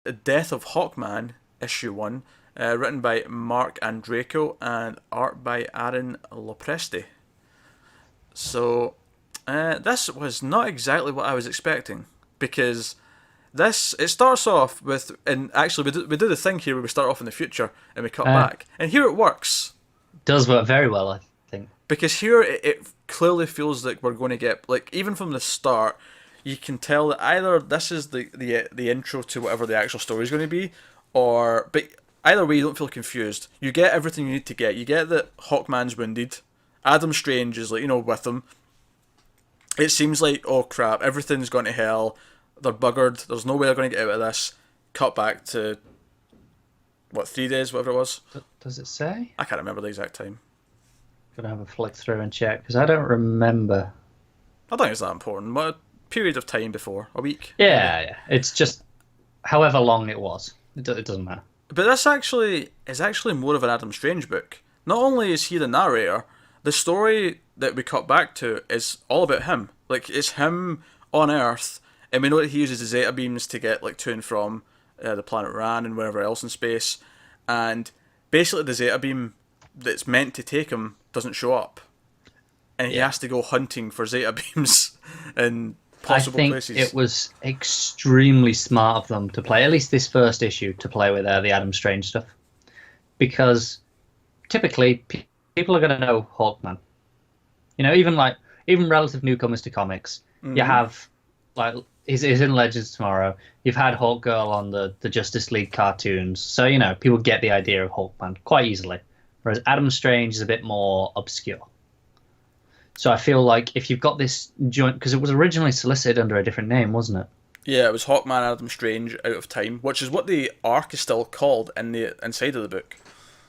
The Death of Hawkman, issue 1, written by Mark Andreyko and art by Aaron Lopresti. So, this was not exactly what I was expecting, because it starts off with, and actually we do the thing here where we start off in the future and we cut Uh, back, and here it works. does work very well, I think. Because here it clearly feels like we're going to get, like, even from the start, you can tell that either this is the intro to whatever the actual story is going to be, but either way you don't feel confused. You get everything you need to get. You get that Hawkman's wounded, Adam Strange is, like, with him. It seems like, oh crap, everything's gone to hell. They're buggered. There's no way they're going to get out of this. Cut back to what, 3 days, whatever it was. Does it say? I can't remember the exact time. Gonna have a flick through and check because I don't remember. I don't think it's that important. What, a period of time before a week, maybe. Yeah. It's just however long it was. It doesn't matter. But this actually is actually more of an Adam Strange book. Not only is he the narrator, the story that we cut back to is all about him. Like, it's him on Earth, and we know that he uses the Zeta beams to get, like, to and from the planet Ran and wherever else in space. And basically, the Zeta beam that's meant to take him doesn't show up, and he Yeah. has to go hunting for Zeta beams in I possible think places. it was extremely smart of them to play, at least this first issue, to play with the Adam Strange stuff. Because typically, people are going to know Hawkman. Even relative newcomers to comics. Mm-hmm. You have, like, he's in Legends tomorrow. You've had Hawkgirl on the Justice League cartoons. So, people get the idea of Hawkman quite easily. Whereas Adam Strange is a bit more obscure. So I feel like if you've got this joint, because it was originally solicited under a different name, wasn't it? Yeah, it was Hawkman Adam Strange Out of Time, which is what the arc is still called in the inside of the book.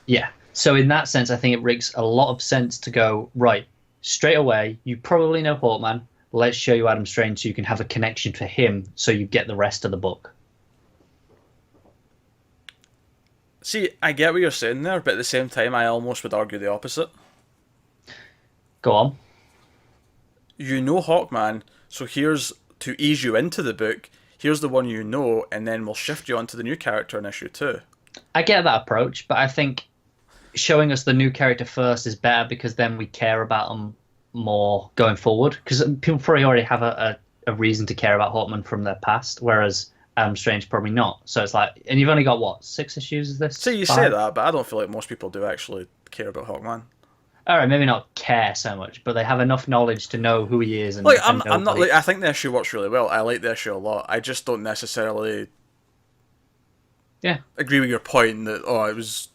Yeah. So in that sense, I think it makes a lot of sense to go, right, straight away, you probably know Hawkman. Let's show you Adam Strange so you can have a connection to him so you get the rest of the book. See, I get what you're saying there, but at the same time, I almost would argue the opposite. Go on. You know Hawkman, so here's to ease you into the book. Here's the one you know, and then we'll shift you onto the new character in issue 2. I get that approach, but I think showing us the new character first is better because then we care about them more going forward. Because people probably already have a reason to care about Hawkman from their past, whereas Adam Strange probably not. So it's like, and you've only got what, 6 issues of this? See, you say 5? that, but I don't feel like most people do actually care about Hawkman. All right, maybe not care so much, but they have enough knowledge to know who he is. Like, And I'm not know like, I think the issue works really well. I like the issue a lot. I just don't necessarily yeah. agree with your point that, oh, it was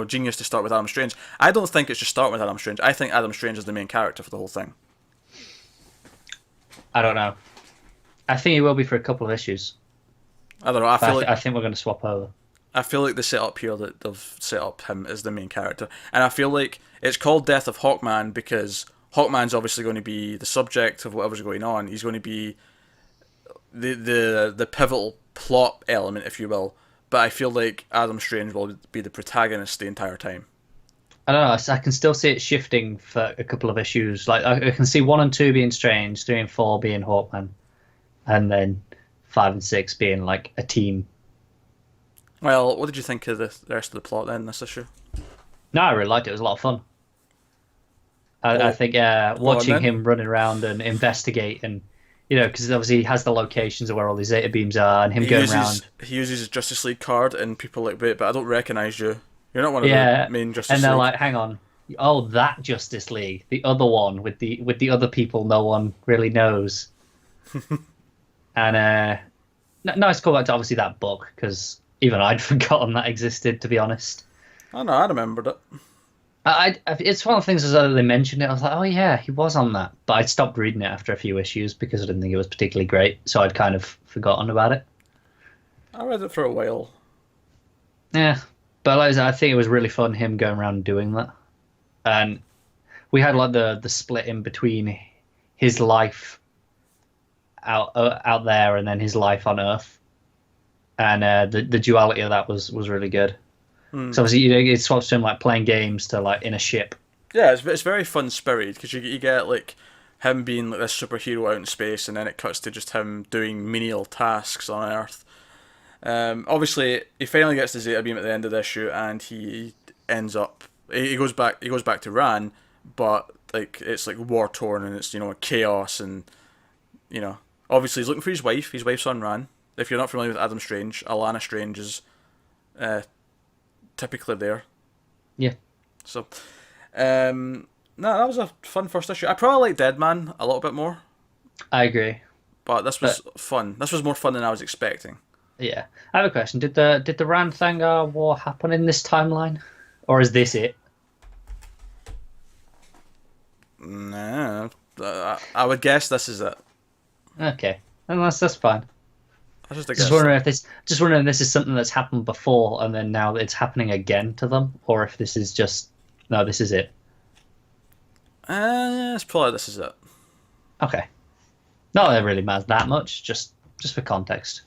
genius to start with Adam Strange. I don't think it's just starting with Adam Strange. I think Adam Strange is the main character for the whole thing. I don't know. I think he will be for a couple of issues. I don't know. I think we're going to swap over. I feel like the setup here that they've set up him as the main character, and I feel like it's called Death of Hawkman because Hawkman's obviously going to be the subject of whatever's going on. He's going to be the pivotal plot element, if you will. But I feel like Adam Strange will be the protagonist the entire time. I don't know. I can still see it shifting for a couple of issues. Like I can see 1 and 2 being Strange, 3 and 4 being Hawkman, and then 5 and 6 being like a team. Well, what did you think of the rest of the plot then, this issue? No, I really liked it. It was a lot of fun. I think watching him running around and investigate and, because obviously he has the locations of where all these Zeta beams are and him going around. He uses his Justice League card and people like, wait, but I don't recognise you. You're not one of the main Justice League. And they're like, hang on. Oh, that Justice League. The other one with the other people no one really knows. And nice callback to obviously that book because even I'd forgotten that existed, to be honest. Oh no, I remembered it. It's one of the things as they mentioned it, I was like, oh yeah, he was on that. But I'd stopped reading it after a few issues because I didn't think it was particularly great, so I'd kind of forgotten about it. I read it for a while. Yeah, but like I said, I think it was really fun him going around and doing that. And we had like the split in between his life out there and then his life on Earth. And the duality of that was really good. So obviously, it swaps to him like playing games to like in a ship. Yeah, it's very fun spirited because you get like him being like this superhero out in space, and then it cuts to just him doing menial tasks on Earth. Obviously, he finally gets the Zeta beam at the end of the issue, and he ends up. He goes back. He goes back to Ran, but like it's like war torn and it's chaos and obviously he's looking for his wife. His wife's on Ran. If you're not familiar with Adam Strange, Alana Strange is typically there. Yeah. So, no, that was a fun first issue. I probably like Deadman a little bit more, I agree. but this was fun. This was more fun than I was expecting. Yeah. I have a question. Did the Rand Thangar war happen in this timeline? Or is this it? Nah, I would guess this is it. Okay. And that's fine. I just guess. Just wondering if this is something that's happened before and then now it's happening again to them, or if this is just no, this is it. It's probably this is it. Okay. Not that it really matters that much, just for context.